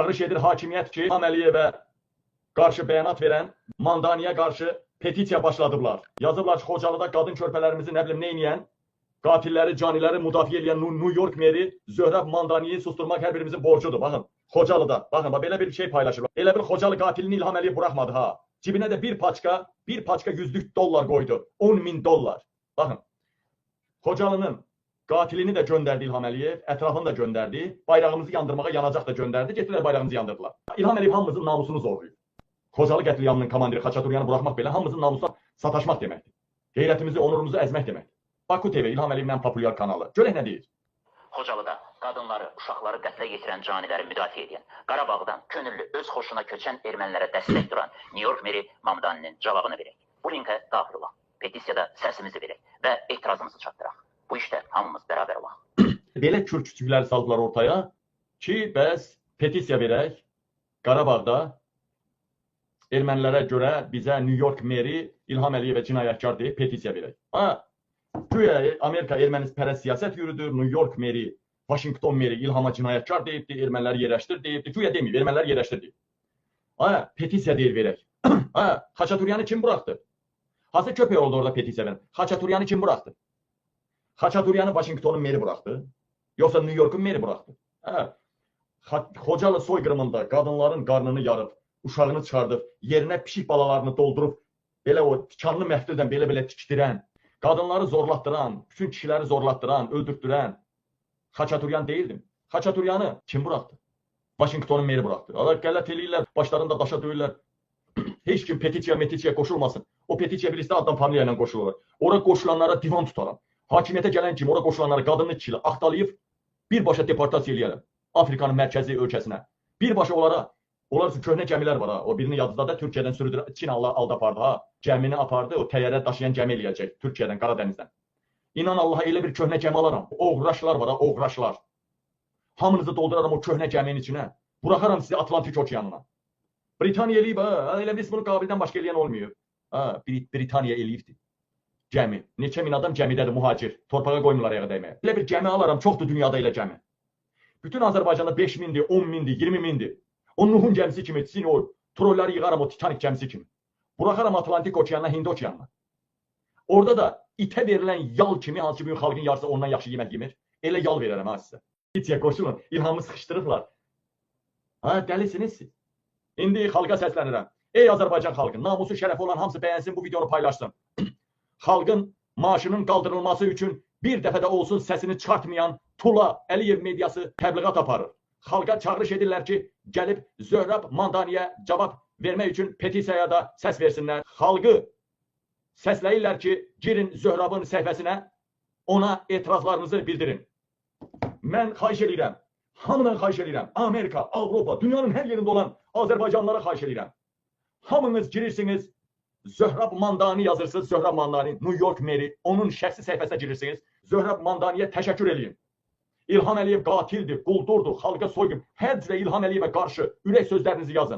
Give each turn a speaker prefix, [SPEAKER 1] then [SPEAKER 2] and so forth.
[SPEAKER 1] çağırış edir hakimiyyət ki, İlham Əliyevə qarşı bəyanat verən Mandaniyə qarşı petisiya başladıblar. Yazıblar ki, Xocalıda qadın körpələrimizi nə bilim neynəyən, qatilləri, caniləri müdafiə edən New York meri Zöhrəb Mandaniyi susturmaq hər birimizin borcudur. Baxın, Xocalıda, baxın, belə bir şey paylaşır. Elə bir Xocalı qatilini İlham Əliyev buraxmadı ha. Cibinə də bir paçka $100 qoydu. 10.000 dollar. Baxın, Xocalının qatilini də göndərdi İlham Əliyev, ətrafını da göndərdi, bayrağımızı yandırmağa yanacaq da göndərdi, getdilər bayrağımızı yandırdılar. İlham Əliyev hamımızın namusunu zorlayır. Xocalı qətliamının komandiri Xaçaturyanı buraxmaq belə hamımızın namusuna sataşmaq deməkdir. Qeyrətimizi, onurumuzu əzmək deməkdir. Baku TV, İlham Əliyevin ən populyar kanalı. Görək nə deyir?
[SPEAKER 2] Xocalıda qadınları, uşaqları qətlə yetirən caniləri müdafiə edən, Qarabağdan könüllü öz xoşuna köçən ermənilərə dəstək duran New York meri Mamdaninin cavabını verək. Bu linkə daxil olaq, petisiyada səsimizi verək və etirazımızı çatdıraq. Bu işdə hamımız bərabər olaq.
[SPEAKER 1] Belə kürkçükləri saldılar ortaya ki, bəs petisiya verək, Qarabağda ermənilərə görə bizə New York meri İlham Əliyevə cinayətkar deyib petisiya verək. Güya Amerika ermənipərəst siyasət yürüdür, New York meri, Washington meri İlhama cinayətkar deyibdi, erməniləri yerləşdir deyibdi, güya deməyib, erməniləri yerləşdir deyib. Petisiya deyil verək. Xaçaturyanı kim buraxdı? Hansı köpək oldu orada petisiya verən? Xaçaturyanı kim buraxdı? Xaçaturyanı Washingtonun meri buraxdı? Yoxsa New York'un meri buraxdı? Xocalı soyqırımında qadınların qarnını yarıb, uşağını çıxardıb, yerinə pişik balalarını doldurub, belə o tikanlı məftildən belə tikdirən, qadınları zorlatdıran, bütün kişiləri zorlatdıran, öldürtdürən Xaçaturyan deyildim. Xaçaturyanı kim buraxdı? Washingtonun meri buraxdı. Onlar qələt eləyirlər, başlarında daşa döyürlər. Heç kim petisiya qoşulmasın. O petisiya bilirsə addan familiya ilə qoşulurlar. Ora qoşulanlara divan tutaram. Hakimiyyətə gələn kimi ora qoşulanları qadınlı kişilə axtalayıb birbaşa deportasiya eləyərəm. Afrikanın mərkəzi ölkəsinə. Birbaşa onlar üçün köhnə gəmilər var ha. O birini yadınızda da Türkiyədən sürüdür, Çin aldı apardı ha. Gəmini apardı, o təyyarə daşıyan gəmi eləyəcək Türkiyədən, Qaradənizdən. İnan Allaha elə bir köhnə gəmi alaram. Oğraşlar var ha, oğraşlar. Hamınızı dolduraram o köhnə gəminin içinə. Buraxaram sizi Atlantik okeanına. Britaniya eləyib ha. Elə biz bunu qabildən başqa eləyən olmuyor. Britaniya eləyibdir. Gəmi. Neçə min adam gəmidədir, mühacir. Torpağa qoymurlar ayağa dəyməyə. Elə bir gəmi alaram, çoxdur dünyada elə gəmi. Bütün Azərbaycanda 5.000'dir, 10.000'dir, 20.000'dir. O Nuhun gəmisi kimi, sizin o trolları yığaram o Titanik gəmisi kimi. Buraxaram Atlantik okeanına, Hind okeanına. Orada da itə verilən yal kimi, hansı ki, bugün xalqın yarısı ondan yaxşı yemək yemir. Elə yal verərəm ha sizə. Petisiya qoşulun, İlhamı sıxışdırıblar. Dəlisiniz siz. İndi xalqa səslənirəm. Ey Azərbaycan xalqı, namusu şərəfi olan hamısı bəyənsin, bu videonu paylaşsın. Xalqın maaşının qaldırılması üçün bir dəfə də olsun səsini çıxartmayan Tula Əliyev mediası təbliğat aparır. Xalqa çağırış edirlər ki, gəlib Zöhrəb Mandaniyə cavab vermək üçün petisiyaya da səs versinlər. Xalqı səsləyirlər ki, girin Zöhrəbin səhifəsinə, ona etirazlarınızı bildirin. Mən xahiş edirəm, hamıdan xahiş edirəm, Amerika, Avropa, dünyanın hər yerində olan Azərbaycanlara xahiş edirəm. Hamınız girirsiniz, Zöhrəb Mandani yazırsınız, Zöhrəb Mandani, New York meri, onun şəxsi səhifəsinə girirsiniz, Zöhrəb Mandaniyə təşəkkür edin. İlham Əliyev qatildir, quldurdur, xalqa soyqun. Hər cürə İlham Əliyevə qarşı ürək sözlərinizi yazın.